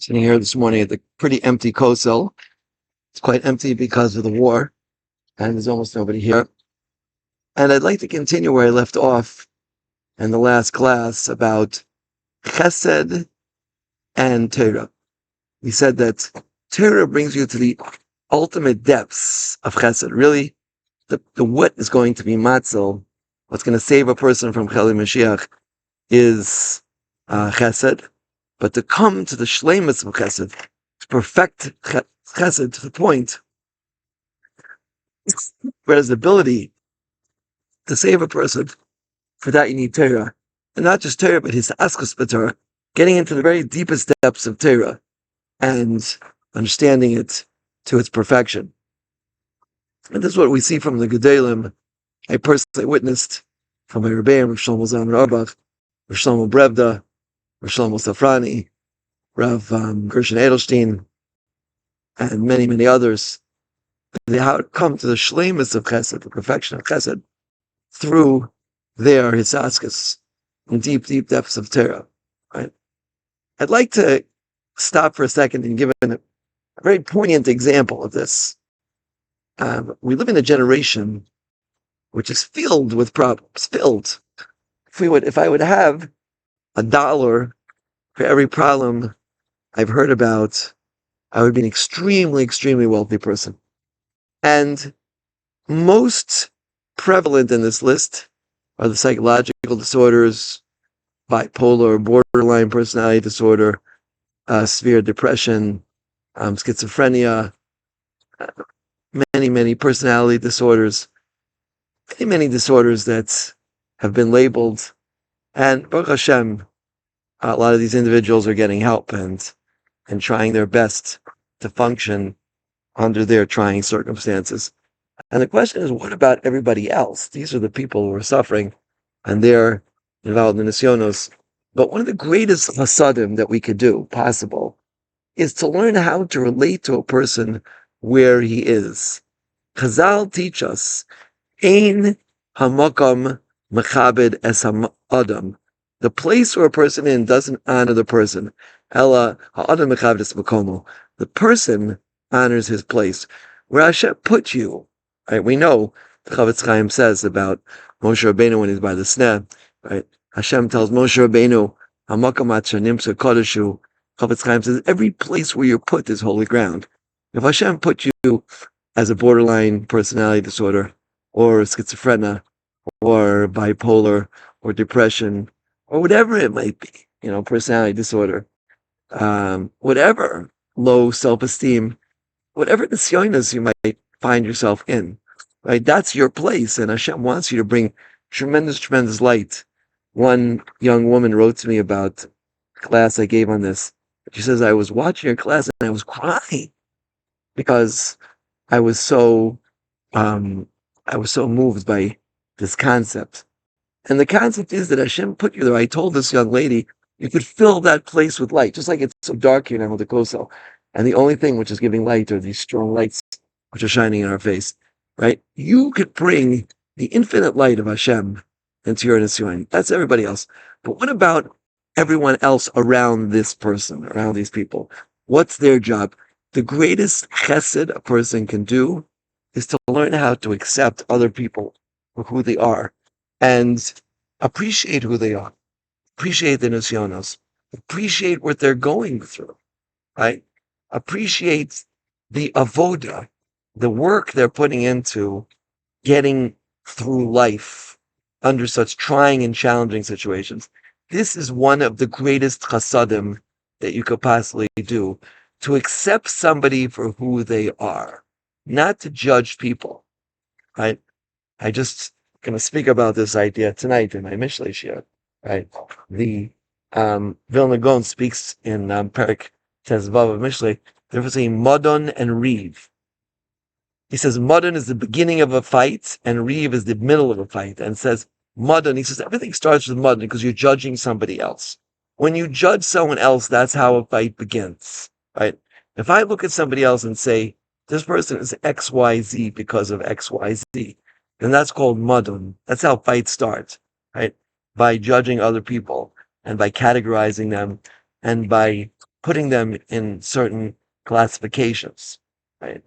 Sitting here this morning at the pretty empty Kosel. It's quite empty because of the war, and there's almost nobody here. And I'd like to continue where I left off in the last class about Chesed and Torah. We said that Torah brings you to the ultimate depths of Chesed. Really, the what is going to be Matzel, what's going to save a person from Cheli Mashiach, is Chesed. But to come to the shleimus of Chesed, to perfect Chesed to the point where there's the ability to save a person, for that you need Torah. And not just Torah, but his askus b'Torah, getting into the very deepest depths of Torah and understanding it to its perfection. And this is what we see from the Gedolim. I personally witnessed from my Rebbeim, Rav Shlomo Zalman Auerbach, Rav Shlomo Brevda, Rav Shlomo Safrani, Rav Gershon Edelstein, and many, many others. How to come to the shleimus of Chesed, the perfection of Chesed, through their hisaskas, in deep, deep depths of Torah. Right? I'd like to stop for a second and give a very poignant example of this. We live in a generation which is filled with problems. Filled. If I would have $1 for every problem I've heard about, I would be an extremely, extremely wealthy person. And most prevalent in this list are the psychological disorders, bipolar, borderline personality disorder, severe depression, schizophrenia, many, many personality disorders, many disorders that have been labeled. And Baruch Hashem, a lot of these individuals are getting help and trying their best to function under their trying circumstances. And the question is, what about everybody else? These are the people who are suffering, and they're involved in nisyonos. But one of the greatest hasadim that we could do, possible, is to learn how to relate to a person where he is. Chazal teach us, Ein hamakam mechabed es ha'adam. The place where a person in doesn't honor the person. Ella ha'adam mechabed es makomo. The person honors his place. Where Hashem put you, right? We know the Chavetz Chaim says about Moshe Rabbeinu when he's by the sneh, right? Hashem tells Moshe Rabbeinu, "Hamakam atzar nimsa kodeshu." Chavetz Chaim says every place where you're put is holy ground. If Hashem put you as a borderline personality disorder, or schizophrenia, or bipolar, or depression, or whatever it might be, personality disorder, whatever, low self-esteem, whatever nisyonos you might find yourself in, right? That's your place, and Hashem wants you to bring tremendous, tremendous light. One young woman wrote to me about a class I gave on this. She says, I was watching your class and I was crying because I was so moved by this concept. And the concept is that Hashem put you there. I told this young lady, you could fill that place with light, just like it's so dark here now with the Kosel. And the only thing which is giving light are these strong lights which are shining in our face, right? You could bring the infinite light of Hashem into your nisyon. That's everybody else. But what about everyone else around this person, around these people? What's their job? The greatest chesed a person can do is to learn how to accept other people for who they are and appreciate who they are, appreciate the nisyonos, appreciate what they're going through, right? Appreciate the avoda, the work they're putting into getting through life under such trying and challenging situations. This is one of the greatest chasadim that you could possibly do, to accept somebody for who they are, not to judge people, right? I just going to speak about this idea tonight in my Mishlei Shir, right? The Vilna Gaon speaks in Perek Tezvav of Mishlei. There was a Modon and Reeve. He says Modon is the beginning of a fight and Reeve is the middle of a fight. And says Modon, he says everything starts with Modon because you're judging somebody else. When you judge someone else, that's how a fight begins, right? If I look at somebody else and say, this person is XYZ because of XYZ, then that's called Modon. That's how fights start, right? By judging other people and by categorizing them and by putting them in certain classifications, right?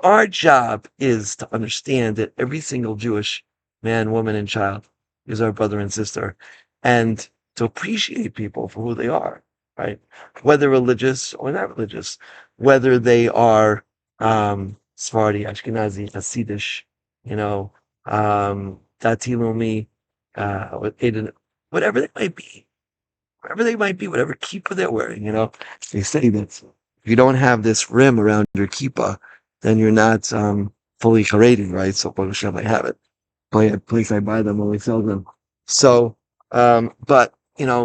Our job is to understand that every single Jewish man, woman, and child is our brother and sister, and to appreciate people for who they are, right? Whether religious or not religious, whether they are Sephardi, Ashkenazi, Hasidish, Dati Leumi, whatever they might be, whatever kippah they're wearing, they say that if you don't have this rim around your kippah, then you're not fully Haredi, right? So Baruch Hashem, I have it. Place I buy them, only sell them. So, but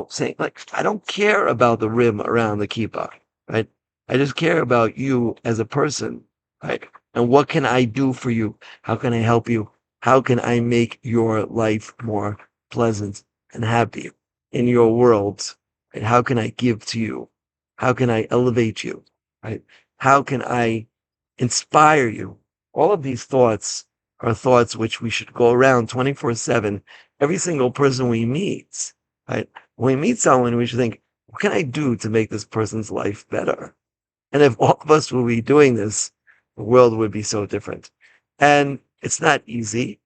saying like, I don't care about the rim around the kippah, right? I just care about you as a person, right? And what can I do for you? How can I help you? How can I make your life more pleasant and happy in your world? Right? How can I give to you? How can I elevate you? Right? How can I inspire you? All of these thoughts are thoughts which we should go around 24/7. Every single person we meet, right? When we meet someone, we should think, what can I do to make this person's life better? And if all of us would be doing this, the world would be so different. And it's not easy.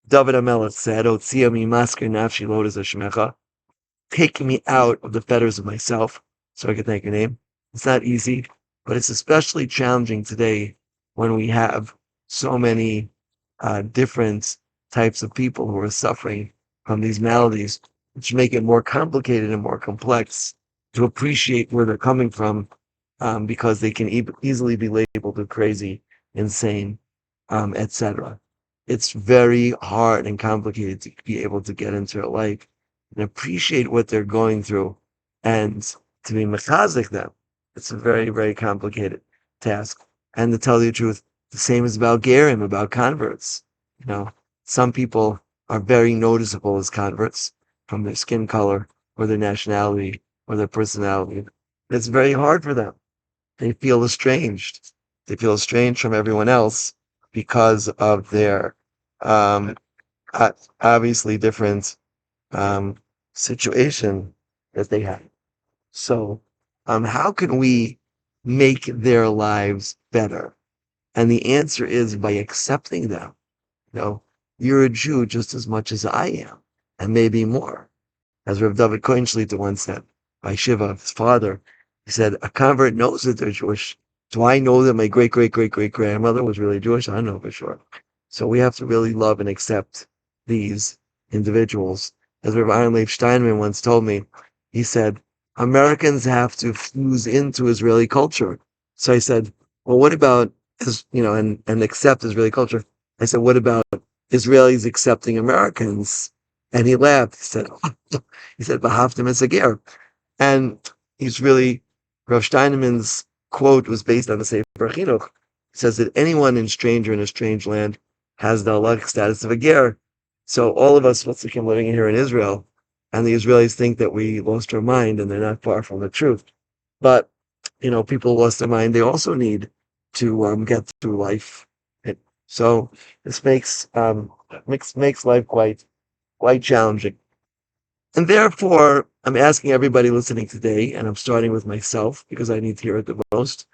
David HaMelech said, "Otziah masker nafshi lodas hashmecha." Take me out of the fetters of myself so I can thank your name. It's not easy, but it's especially challenging today when we have so many different types of people who are suffering from these maladies, which make it more complicated and more complex to appreciate where they're coming from, because they can easily be labeled as crazy, insane, etc. It's very hard and complicated to be able to get into their life and appreciate what they're going through and to be mechazik them. It's a very, very complicated task. And to tell you the truth, the same is about gerim, about converts. Some people are very noticeable as converts from their skin color or their nationality or their personality. It's very hard for them. They feel estranged. They feel estranged from everyone else because of their obviously different situation that they have. So, how can we make their lives better? And the answer is by accepting them. You're a Jew just as much as I am, and maybe more. As Rav David Kohen Shlita once said, by Shiva, his father, he said, a convert knows that they're Jewish. Do I know that my great-great-great-great-grandmother was really Jewish? I don't know for sure. So we have to really love and accept these individuals. As Rav Aaron Leib Steinman once told me, he said, Americans have to fuse into Israeli culture. So I said, well, what about, and accept Israeli culture? I said, what about Israelis accepting Americans? And he laughed. He said, "V'ahavtam es hager." And he's really, Rav Steinman's quote was based on the Sefer Chinuch. He says that anyone in a strange land has the halachic status of a ger. So all of us, let's say, living here in Israel, and the Israelis think that we lost our mind, and they're not far from the truth. But people lost their mind. They also need to get through life. So this makes life quite challenging. And therefore, I'm asking everybody listening today, and I'm starting with myself because I need to hear it the most,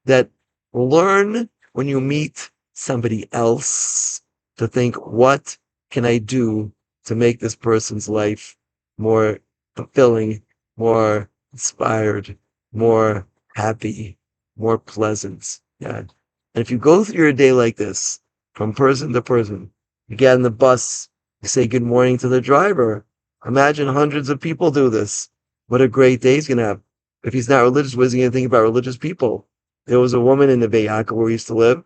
that learn when you meet somebody else to think, what can I do to make this person's life more fulfilling, more inspired, more happy, more pleasant? Yeah. And if you go through your day like this, from person to person, you get on the bus, you say good morning to the driver. Imagine hundreds of people do this. What a great day he's going to have. If he's not religious, what is he going to think about religious people? There was a woman in the Neve Yaakov where we used to live.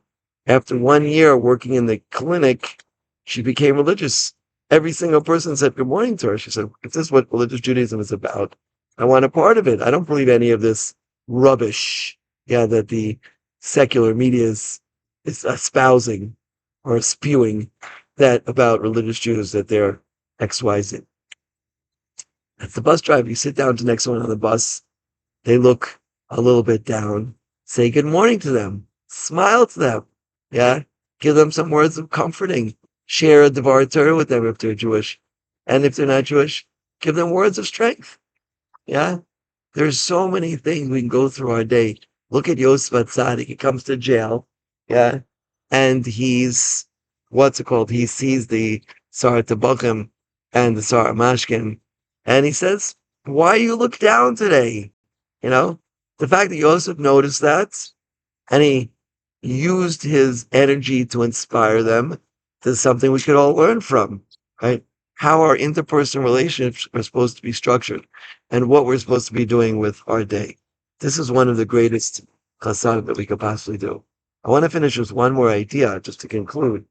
After 1 year working in the clinic, she became religious. Every single person said good morning to her. She said, if this is what religious Judaism is about, I want a part of it. I don't believe any of this rubbish, that the secular media is espousing or spewing that about religious Jews, that they're XYZ. That's the bus driver. You sit down to the next one on the bus. They look a little bit down. Say good morning to them. Smile to them. Yeah. Give them some words of comforting. Share a Devar Torah with them if they're Jewish. And if they're not Jewish, give them words of strength. Yeah. There's so many things we can go through our day. Look at Yosef Atzadik. He comes to jail, yeah, and he's what's it called? He sees the Sarah Tabachim and the Sarah Mashkin, and he says, "Why you look down today?" You know, the fact that Yosef noticed that, and he used his energy to inspire them, is something we could all learn from, right? How our interpersonal relationships are supposed to be structured and what we're supposed to be doing with our day. This is one of the greatest chassadim that we could possibly do. I want to finish with one more idea just to conclude.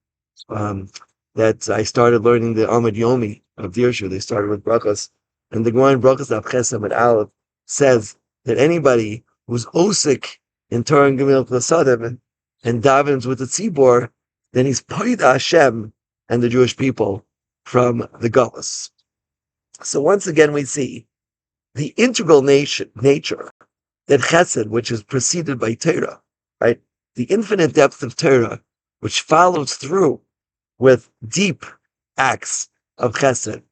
That I started learning the Amud Yomi of Dirshu. They started with brachas, and the Gemara in brachas of Chesam and Aleph says that anybody who's osik in Torah and Gemil Chasadim and davens with the tzibor, then he's paida Hashem and the Jewish people from the Gullus. So once again, we see the integral nature that Chesed, which is preceded by Torah, right? The infinite depth of Torah, which follows through with deep acts of Chesed.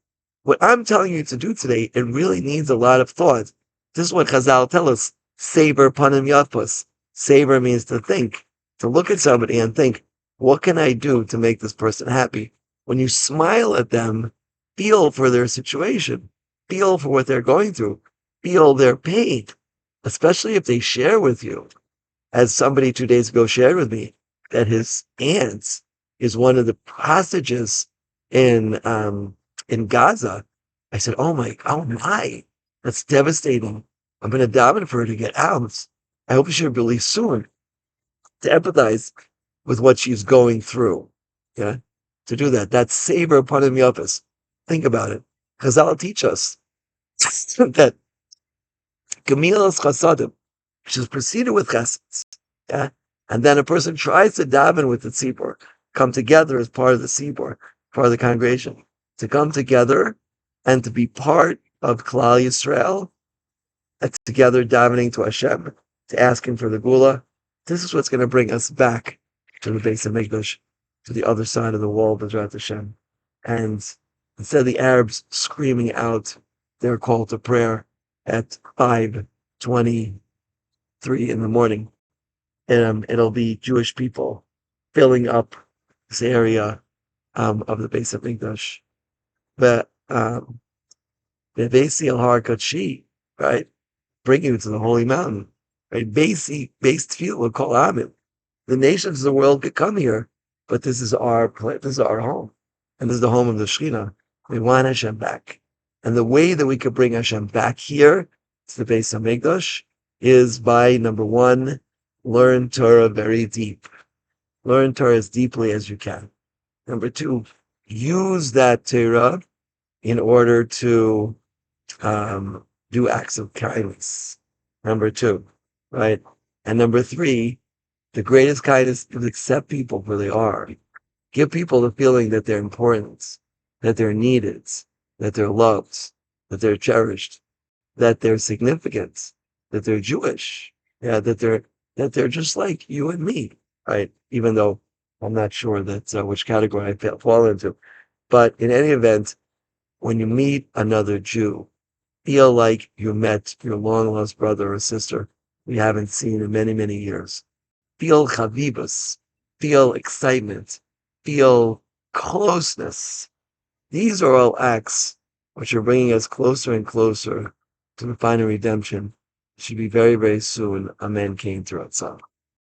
What I'm telling you to do today, it really needs a lot of thought. This is what Chazal tell us: savor panim yafos. Savor means to think, to look at somebody and think, what can I do to make this person happy? When you smile at them, feel for their situation, feel for what they're going through, feel their pain, especially if they share with you. As somebody 2 days ago shared with me that his aunt is one of the hostages in Gaza. I said, oh my, that's devastating. I'm going to daven for her to get out. I hope she'll be released soon. To empathize with what she's going through. Yeah. To do that. That's savor panim yafos. Think about it. Chazal teach us that Gemilas Chasadim, which is preceded with Chesed, yeah, and then a person tries to daven with the tzibor, come together as part of the tzibor, part of the congregation, to come together and to be part of Klal Yisrael, and together davening to Hashem, to ask Him for the Gula. This is what's going to bring us back to the Beis Hamikdash, to the other side of the wall, B'ezrat Hashem. And instead of the Arabs screaming out their call to prayer at 5:23 in the morning, it'll be Jewish people filling up this area of the Beis Hamikdash. The Beisi al Har Kadoshi, right? Bring you to the holy mountain. Right? Beisi, based tefillah, kol amim. The nations of the world could come here, but this is our place, this is our home. And this is the home of the Shekhinah. We want Hashem back. And the way that we could bring Hashem back here to the Beis Hamikdash is by, number one, learn Torah very deep. Learn Torah as deeply as you can. Number two, use that Torah in order to do acts of kindness. Number two, right? And number three, the greatest kindness is accept people where they are. Give people the feeling that they're important, that they're needed, that they're loved, that they're cherished, that they're significant, that they're Jewish, yeah, that they're just like you and me, right? Even though I'm not sure that which category I fall into. But in any event, when you meet another Jew, feel like you met your long-lost brother or sister you haven't seen in many, many years. Feel chavibus, feel excitement, feel closeness. These are all acts which are bringing us closer and closer to the final redemption. It should be very, very soon. Amen. Came through outside.